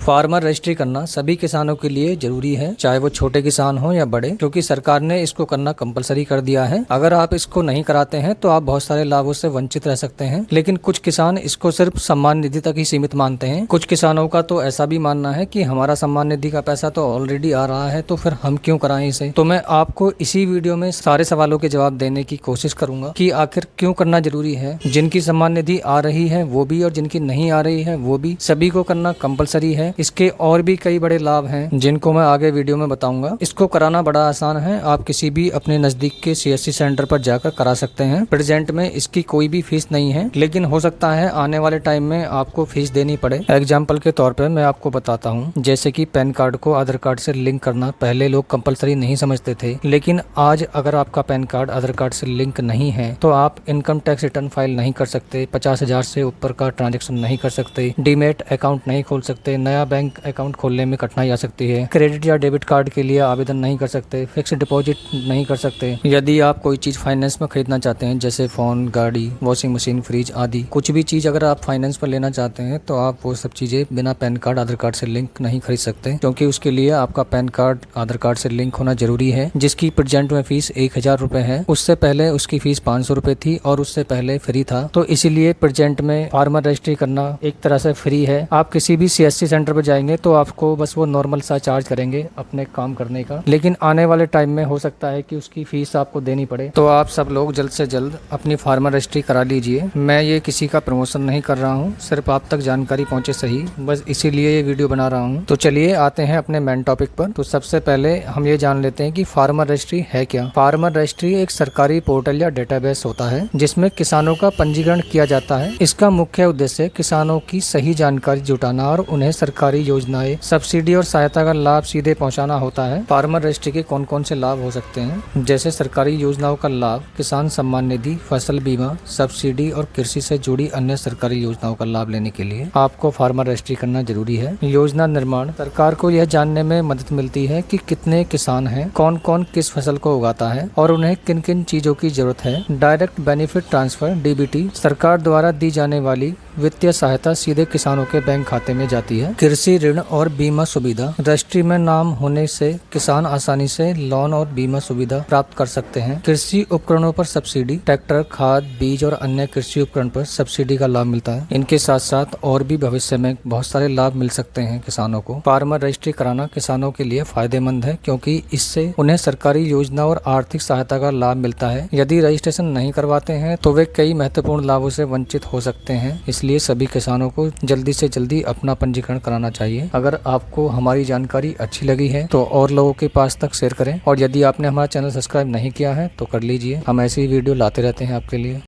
Farmer registry करना सभी किसानों के लिए जरूरी है, चाहे वो छोटे किसान हो या बड़े, क्योंकि सरकार ने इसको करना कंपलसरी कर दिया है। अगर आप इसको नहीं कराते हैं तो आप बहुत सारे लाभों से वंचित रह सकते हैं। लेकिन कुछ किसान इसको सिर्फ सम्मान निधि तक ही सीमित मानते हैं। कुछ किसानों का तो ऐसा भी मानना है कि हमारा सम्मान निधि का पैसा तो ऑलरेडी आ रहा है, तो फिर हम क्यों कराएं इसे। तो मैं आपको इसी वीडियो में सारे सवालों के जवाब देने की कोशिश करूंगा कि आखिर क्यों करना जरूरी है। जिनकी सम्मान निधि आ रही है वो भी और जिनकी नहीं आ रही है वो भी, सभी को करना कंपलसरी है। इसके और भी कई बड़े लाभ हैं जिनको मैं आगे वीडियो में बताऊंगा। इसको कराना बड़ा आसान है, आप किसी भी अपने नजदीक के CSC सेंटर पर जाकर करा सकते हैं। प्रेजेंट में इसकी कोई भी फीस नहीं है, लेकिन हो सकता है आने वाले टाइम में आपको फीस देनी पड़े। एग्जाम्पल के तौर पर मैं आपको बताता हूँ, जैसे कि पैन कार्ड को आधार कार्ड से लिंक करना पहले लोग कंपलसरी नहीं समझते थे, लेकिन आज अगर आपका पैन कार्ड आधार कार्ड से लिंक नहीं है तो आप इनकम टैक्स रिटर्न फाइल नहीं कर सकते, 50,000 से ऊपर का ट्रांजेक्शन नहीं कर सकते, डीमेट अकाउंट नहीं खोल सकते, नया बैंक अकाउंट खोलने में कठिनाई आ सकती है, क्रेडिट या डेबिट कार्ड के लिए आवेदन नहीं कर सकते, फिक्स डिपॉजिट नहीं कर सकते। यदि आप कोई चीज फाइनेंस में खरीदना चाहते हैं, जैसे फोन, गाड़ी, वॉशिंग मशीन, फ्रिज आदि कुछ भी चीज अगर आप फाइनेंस पर लेना चाहते हैं तो आप वो सब चीजें बिना पैन कार्ड आधार कार्ड से लिंक नहीं खरीद सकते, क्योंकि उसके लिए आपका पैन कार्ड आधार कार्ड से लिंक होना जरूरी है, जिसकी प्रेजेंट में फीस 1,000 रुपए है। उससे पहले उसकी फीस 500 रुपए थी और उससे पहले फ्री था। तो इसीलिए प्रेजेंट में फार्मर रजिस्ट्री करना एक तरह से फ्री है। आप किसी भी CSC सेंटर पर जाएंगे तो आपको बस वो नॉर्मल सा चार्ज करेंगे अपने काम करने का, लेकिन आने वाले टाइम में हो सकता है कि उसकी फीस आपको देनी पड़े। तो आप सब लोग जल्द से जल्द अपनी फार्मर रजिस्ट्री करा लीजिए। मैं ये किसी का प्रमोशन नहीं कर रहा हूँ, सिर्फ आप तक जानकारी पहुँचे सही, बस इसीलिए ये वीडियो बना रहा हूँ। तो चलिए आते हैं अपने मेन टॉपिक पर। तो सबसे पहले हम ये जान लेते हैं कि फार्मर रजिस्ट्री है क्या। फार्मर रजिस्ट्री एक सरकारी पोर्टल या डेटाबेस होता है जिसमें किसानों का पंजीकरण किया जाता है। इसका मुख्य उद्देश्य किसानों की सही जानकारी जुटाना और उन्हें सरकारी योजनाएं, सब्सिडी और सहायता का लाभ सीधे पहुंचाना होता है। फार्मर रजिस्ट्री के कौन कौन से लाभ हो सकते हैं, जैसे सरकारी योजनाओं का लाभ, किसान सम्मान निधि, फसल बीमा, सब्सिडी और कृषि से जुड़ी अन्य सरकारी योजनाओं का लाभ लेने के लिए आपको फार्मर रजिस्ट्री करना जरूरी है। योजना निर्माण, सरकार को यह जानने में मदद मिलती है कि कितने किसान हैं, कौन कौन किस फसल को उगाता है और उन्हें किन किन चीजों की जरूरत है। डायरेक्ट बेनिफिट ट्रांसफर DBT, सरकार द्वारा दी जाने वाली वित्तीय सहायता सीधे किसानों के बैंक खाते में जाती है। कृषि ऋण और बीमा सुविधा, रजिस्ट्री में नाम होने से किसान आसानी से लोन और बीमा सुविधा प्राप्त कर सकते हैं। कृषि उपकरणों पर सब्सिडी, ट्रैक्टर, खाद, बीज और अन्य कृषि उपकरण पर सब्सिडी का लाभ मिलता है। इनके साथ साथ और भी भविष्य में बहुत सारे लाभ मिल सकते हैं किसानों को। फार्मर रजिस्ट्री कराना किसानों के लिए फायदेमंद है, क्योंकि इससे उन्हें सरकारी योजना और आर्थिक सहायता का लाभ मिलता है। यदि रजिस्ट्रेशन नहीं करवाते हैं तो वे कई महत्वपूर्ण लाभों से वंचित हो सकते हैं। इसलिए सभी किसानों को जल्दी से जल्दी अपना पंजीकरण कराना चाहिए। अगर आपको हमारी जानकारी अच्छी लगी है तो और लोगों के पास तक शेयर करें, और यदि आपने हमारा चैनल सब्सक्राइब नहीं किया है तो कर लीजिए। हम ऐसी वीडियो लाते रहते हैं आपके लिए।